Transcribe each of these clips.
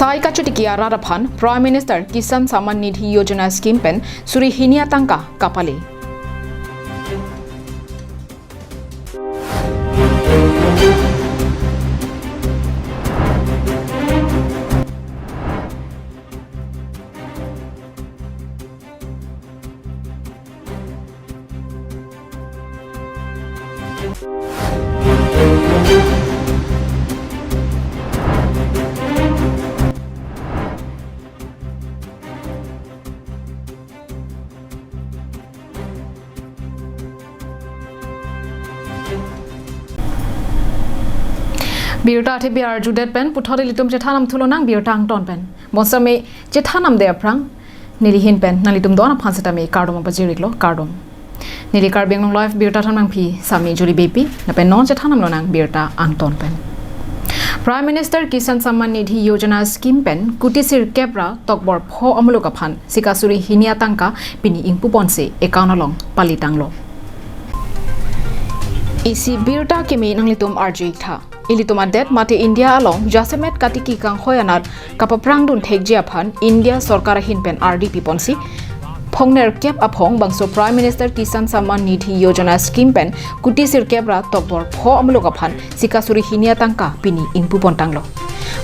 Sai kachutikia rarapan Prime Minister Kisan Samman Nidhi Yojana Scheme pen Suri Hinia Tangka Kapali. Birta the biar judet pen puthori litum jethanam thulonang birtang ton pen bonsame jethanam de aprang nilihin pen nalitum dona phansata me cardom bajiriklo cardom nili carbeng long life birta thanang phi sami juri bepi na pen non jethanam lonang birta angton pen Prime Minister Kisan Samman Nidhi Yojana Scheme pen kutisir kebra tokbor pho amuloka phan sikasuri hinia tangka pini ingpu ponse ekanalong palitanglo isi birta kemi nanglitum arjik tha Ilituma det mati India along Jasemet katiki kang hoyanat kapaprang dun thekjia phan India sarkar hinpen RDP ponsi phongner kep aphong bangso Prime Minister Kisan Samman Nidhi Yojana Scheme pen kutisir kebra tokbor pho amloka phan sikasuri hinia tangka pini ingpu pontanglo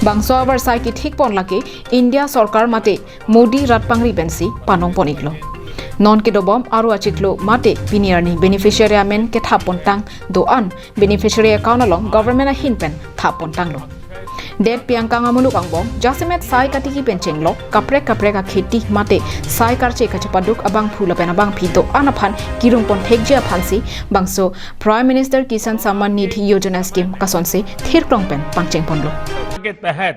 bangso abar sai ki thik pon lake India sarkar mate Modi ratpangri pensi panong poniklo non ke dobom aru achiklo mate piniarni beneficiary amen ke thapon tang do an beneficiary account along government a hinpen thapon tang lo det piangkang amulu kangbom jasemet sai katiki pencheng lo kapre ka kheti mate sai karche ka chapaduk abang phula pen abang phito anaphan kirung pon thekjia phansi bangso Prime Minister Kisan Samman Nidhi Yojana Scheme kason se thir krong pen pangcheng pon lo के तहत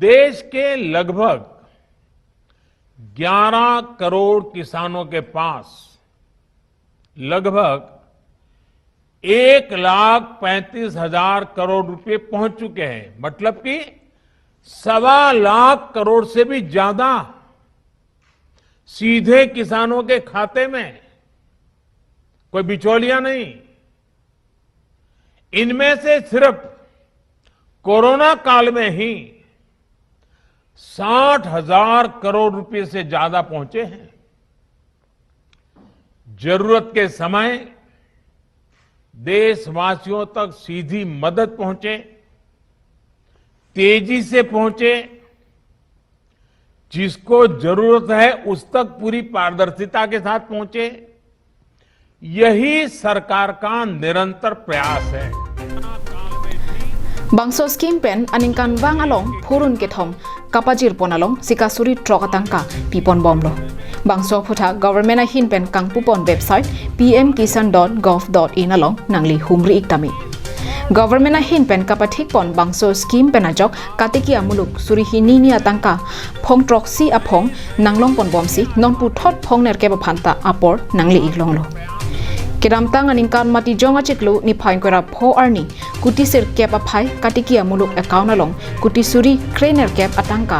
देश के लगभग 11 करोड़ किसानों के पास लगभग 1,35,000 करोड़ रुपए पहुंच चुके हैं मतलब कि 1.25 लाख करोड़ से भी ज्यादा सीधे किसानों के खाते में कोई बिचौलिया नहीं इनमें से सिर्फ कोरोना काल में ही 60,000 करोड़ रुपए से ज्यादा पहुंचे हैं जरूरत के समय देशवासियों तक सीधी मदद पहुंचे तेजी से पहुंचे जिसको जरूरत है उस तक पूरी पारदर्शिता के साथ पहुंचे यही सरकार का निरंतर प्रयास है Bangso scheme pen aningkan bang along phurun ke thom kapajir ponalong sikasuri trokatangka pipon bomlo bangso phutha government a hin pen kang pupon website pmkisan.gov.in along nangli humri iktami government a hin pen kapathik pon bangso scheme pen ajok katiki amuluk suri hinini atangka phong troxi aphong nanglong pon bomsi non pu thot phong ner ke ba phanta apor nangli iklonglo Kiramtang aningkan mati jonga chiklu ni phain kora pho arni kutisir kep aphai katikia muluk account along kutisuri krener kep atangka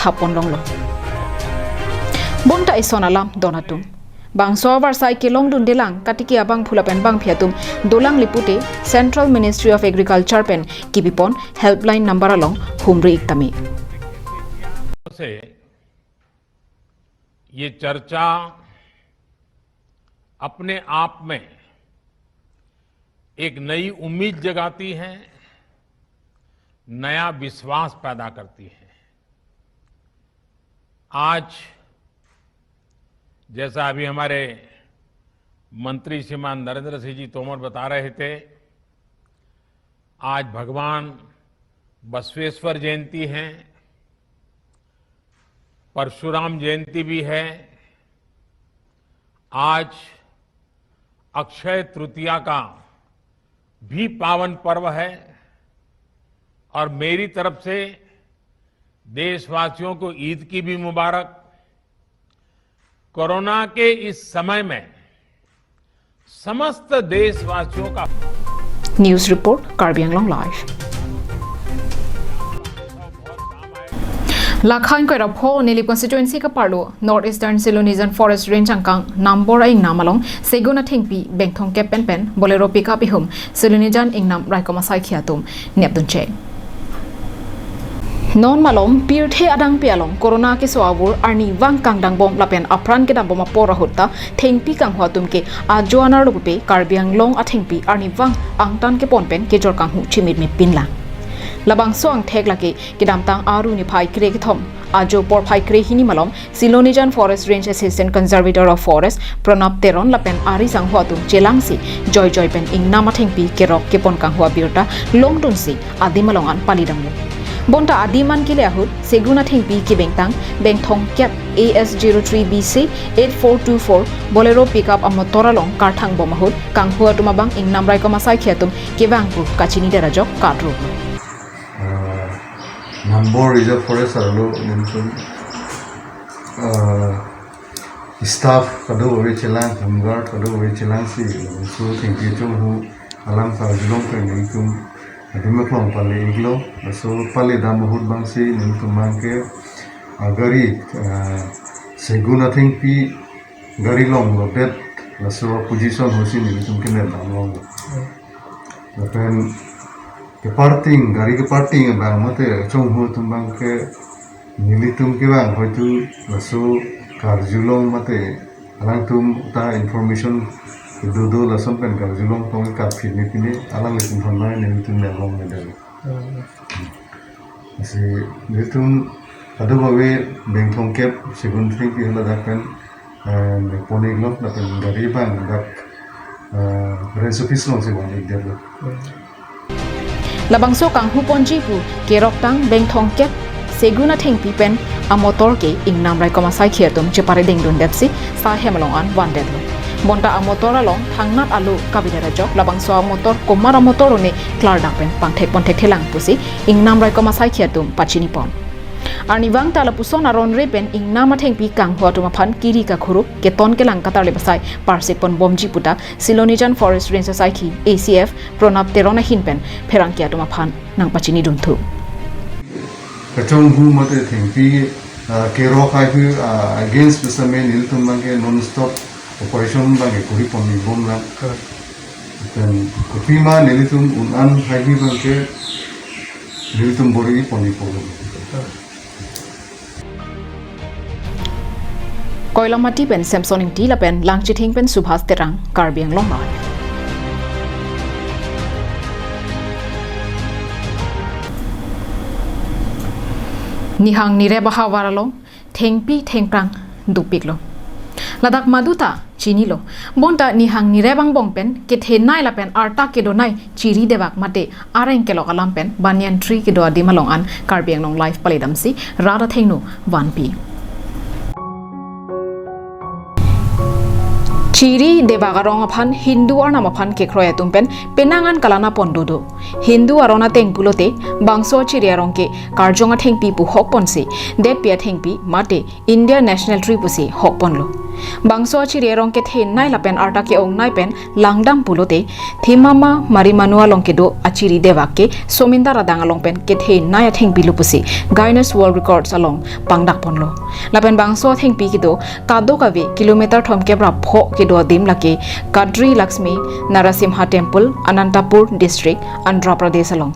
thapon longlo bonta isonalam donatum bangso varsai kelong dun delang katikia bang phulapen bang phiatum dolang lipute Central Ministry of Agriculture pen kibipon helpline number along humri iktami से ये चर्चा अपने आप में एक नई उम्मीद जगाती है नया विश्वास पैदा करती है आज जैसा अभी हमारे मंत्री श्रीमान नरेंद्र सिंह जी तोमर बता रहे थे आज भगवान बसवेश्वर जयंती है परशुराम जयंती भी है आज अक्षय तृतीया का भी पावन पर्व है और मेरी तरफ से देशवासियों को ईद की भी मुबारक कोरोना के इस समय में समस्त देशवासियों का news report Karbi Anglong live Lakhain ko rapho nili constituency ka parlo North Eastern Silurian Forest Range angkang nambor ing namalong seguna thingpi bengthong ke pen bolero pickup ihum Silurian ing nam raikoma sai khiatum nepdun che non malom pirthe adang pialong corona ke so awur arni wang kangdang bom lapen apran ke dam bom pora hota thengpi kang hwatum ke ajoanar lope karbiang long athengpi arni wang angtan ke ponpen ke jor kang hu chimit me pinla labang soang thek lake ke dam tang aru ni phai kre ke thom ajo por phai kre hini malom Silonijan Forest Range Assistant Conservator of Forest Pranab Teron lapen ari sang hwatum chelangsi joy pen ing nama thengpi ke rok ke pon kang hwa birta long tun si adi malongan palidang bonta adiman kile ahut seguna thengpi ki bengtang bengthong kyat AS03BC 8424 bolero pickup amotora long karthang bomahut kanghua tumabang ing namrai komasai khiatum kewangpu kachini derajok katru Nambo Reserve Forest arlo nimsun staff kado ore chelang hamgar kado ore chelang si so thengpi chong hu alam sa jlong pe nikum adime khong pale iglo so pale dam hut bangsi ning tumangke gari seguna thengpi gari long lo bet la so position hosi ning tumke ne dam long lapen ke parting gari ke parting bang mate chong hu tumangke nilitum ke bang hoitu la so karjulong mate alang tum ta information do la sompen karjulong tong ka fitni pini alang litum thonai ne tum ne long medal si litum adu bawe bengthong kep segun thing pi hala dapen ne poniglo na pen gari bang dak resopis long se bang der labangso kang huponji pu kerok tang bengthong kep seguna thengpi pen amotor ke ing namrai komasai khiatum chepare dengdun depsi sa hemalong an wandedlo bonta amotor along thangnat alu kabidera jok labangso amotor komara motor ne klar dapen pangthek ponthek thelang pusi ing namrai komasai khiatum pachini pon arni wang tala puson aron repen ing nama thengpi kang huatuma phan kiri ka khuru ke ton ke lang katar le basai parsek pon bomji puta Silonijan Forest Range Society ACF Pranab Terona hinpen pherang kia tuma phan nang pachini dun thu kachong hu mate thengpi kero khai hu against the same nil tumangke non stop operation bange kuri pon bom la then kupima nilitum unan khai hu bange nilitum bori poni polo koilamati pen samsoning ti lapen langchithing pen subhas terang karbiang long ma nihang nire bahawaralo thengpi thengprang dupiklo ladak maduta chinilo bonta nihang nire bang bongpen ke thenai lapen arta ke donai chiri debak mate areng ke lokalam pen banyan tree ke do adimalong an karbiang long life palidamsi rada thengnu 1p Chiri debagarong aphan Hindu arna aphan ke kroya tumpen penangan kalana pondodo Hindu arona tengpulote bangso chiri arong ke karjonga thengpi pu hokponsi det pia thengpi mate India National Tree pusi hokponlo bangso chiri arong ke the nai lapen arta ke ong nai pen langdam pulote thimama mari manua long ke do achiri debak ke sominda radang along pen ke the nai thengpi lupusi Guinness World Records along pangdak ponlo lapen bangso thengpi ki do kado kawe kilometer thom ke bra pho ke do dim lake Kadri Lakshmi Narasimha Temple Anantapur District Andhra Pradesh along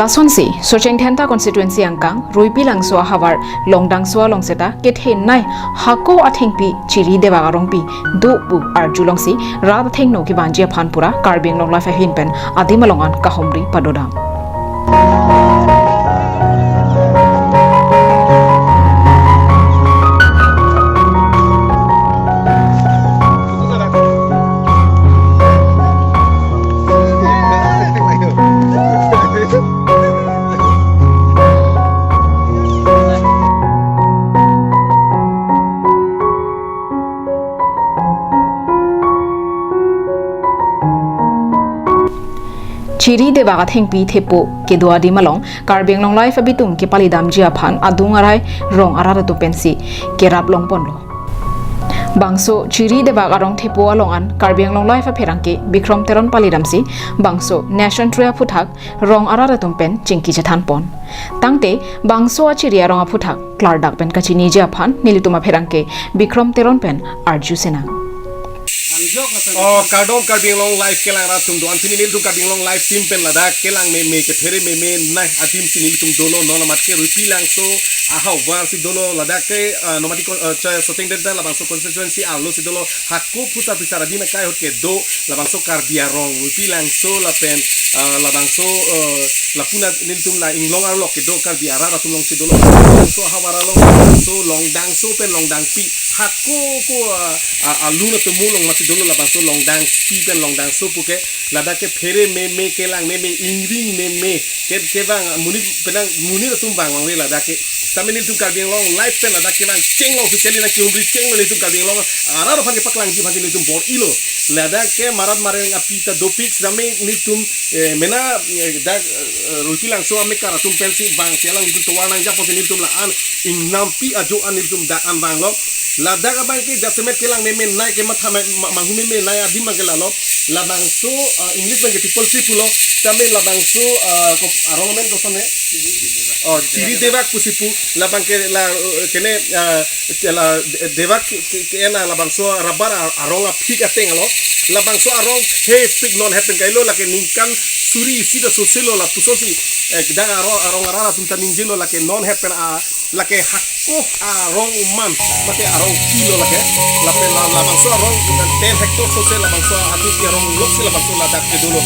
Lasonsi Socheng Thenta constituency angkang Ruipi Langsua Hawar Longdang Sua Longseta Kethe Nai Hako Athengpi Chiri Dewagarongpi Do Bu Arjulongsi Rad Thengno ki Banjia Phanpura Karbing Long Life Hinpen Adimalongan Kahomri Padodam Chiri de baga thengpi thepo ke doa di malong karbeng long life abitung ke palidam jia phan adung arai rong arara tu pensi ke rap long ponlo bangso chiri de baga rong thepo along an karbeng long life pherang ke bikrom teron palidam si bangso nation tria phuthak rong arara tum pen chingki jathan pon tangte bangso chiri rong phuthak klardak pen kachini jia phan nilituma pherang ke bikrom teron pen arju sena Kardom karbing long life kelang ratum do antini nil tum karbing long life tim pen lada kelang me ke there me nai adim sinil tum dono nona matke rupi lang so aha war si dono lada ke nomati soting de la bangso constituency allo si dono hakku pusa pisara dina kai hot ke do la bangso karbia rong rupi lang so la pen la bangso la puna nil tum la inglong arlo ke do karbia ra tum long si dono so hawara long so long dang so pen long dang pi hakku ko aluna tumulong mati dono la bangso long dang pi pen long dang so puke lada ke phere me kelang me ingring me ke bang muni penang muni tum bang wang le lada ke saminil tum karbing long life pen lada ke bang cheng officially na ki umri cheng le tum karbing long ara phan ke paklang ji phan ni tum bor ilo lada ke marat mareng apita dopik same ni tum mena da ruti lang so ame kara tum pensi bang selang tum towana ja pon ni tum la an ingnam pi ajo an ni tum da an bang lo lada ka bang ke jasemet kelang me nai ke matha manghume me nai adim magela lo la bang so english bang ke people si pulo same la bang so ko arongmen ko sone tiri devak pusipu la bang ke la kene la devak ke ena la bang so rabar aronga phik ateng lo la bang so arong he pig non happen kailo la ke ningkan suri sida sosilo la pusosi da arong arara tunta ninjino la ke non happen la ke hakko arong man mate arong kilo la ke la pe la bang so arong 10 hectare sosel la bang so atu ki arong loksi la bang so la dak ke dolo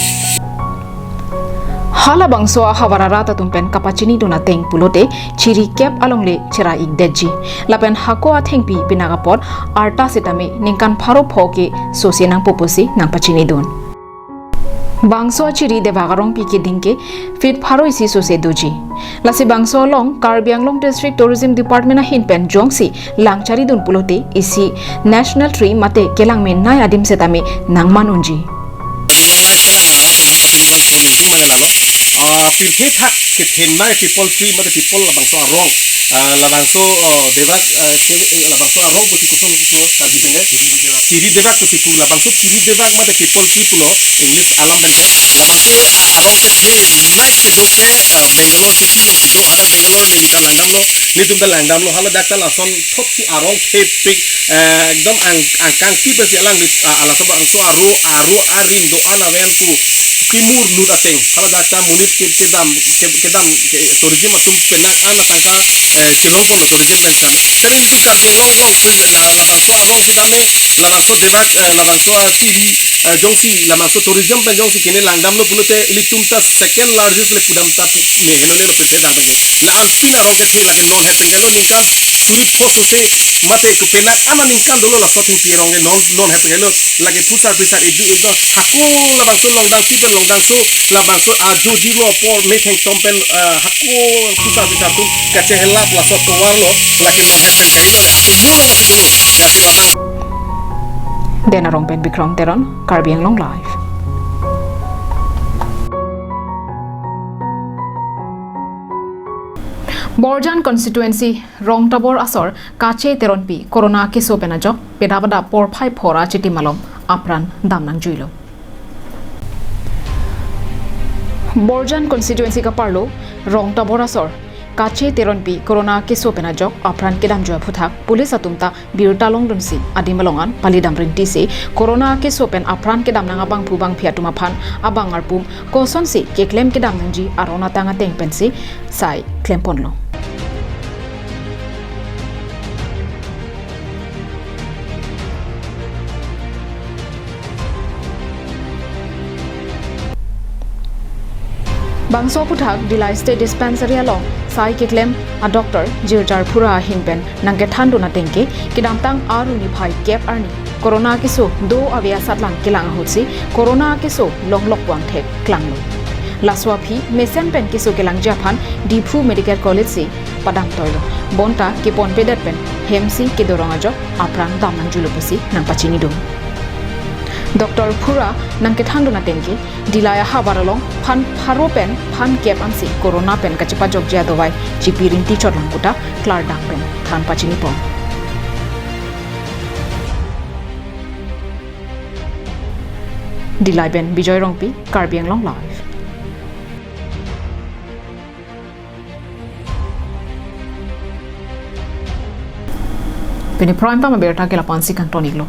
hala bangso hawararata tumpen kapachini duna teng pulote chiri kep alongle chera igdeji lapen hako athengpi pinagapot arta setame ningkan pharo phoke sosie nang poposi nang pachini don bangso chiri devagarong pi ke dingke fit pharo isi sosie doji lasi bangso long Karbianglong district tourism department a hinpen jongsi langchari dun pulote isi national tree mate kelang me nai adim setame nang manunji pilhe thak ke thenai people tree mate people la bangso arong la bangso devak ke la bangso arong puti kuson ko karbi senge tiri devak puti pu la bangso tiri devak mate people tree pulo english alam bente la bangke arong ke the nai ke do ke bangalore city lo do hara bangalore ni ta langdam lo ni tum ta langdam lo hala dakta la son thok si arong the pik ekdom angkang ti pe si alang ala so bangso aro arin do ana wen pu timur nut ateng hala dakta munit kedam tourism atum penak ana tangka kilong pon tourism bentam tani itu karbi long la bangso arong sidame la bangso devak la bangso tili jongsi la bangso tourism pen jongsi kene langdam lo punute litum ta second largest le pudam ta me henone lo pete dam benge la an pina rong ke thi la ke non happen gelo ningkan suri phoso se mate ku penak ana ningkan dolo la soting pi rong non happen gelo la ke pusar idu haku la bangso longdang people longdang so la bangso joji lo por metheng tompen haku pusar tu kache helap la sot warlo la ke non happen kailo aku muro mate dolo ya ke la bang dena rongpen bikrom teron Karbianglong live Borjan constituency Rongtabor asor kache teronpi corona keso penajok pedabada por phai phora chiti malom apran damnang juilo Borjan constituency ka parlo Rongtabor asor kache teronpi corona keso penajok apran kedam joa phuthak police atumta birtalong dunsi adimalongan palidam rinti se corona keso pen apran kedam nanga bang phubang phiatuma phan abang arpum koson se ke claim kedam nangji arona tanga teng pensi sai claim ponlo Bangso puthak Dilai State Dispensary along sai ke claim a doctor jirjar phura hinpen nangke thandu na tengke kidamtang aruni phai kep arni corona kiso do avia satlang kilang hotsi corona kiso longlok wang thek klanglo laswa phi mesen pen kiso kelang japhan diphu medical college si padang toilo bonta ki pon pedat pen hemsi ke doranga jo aprang damang julopusi nang pachini do Dr. Phura nangke thangdu na tengke dilaya habaralong phan pharo pen phan kep amsi corona pen kachipa jogja dowai chipirin ti chorlang kuta klar dak pen than pachini pon dilai ben bijoy rongpi Karbianglong live Pini prime time berta ke la pansi kan toniglo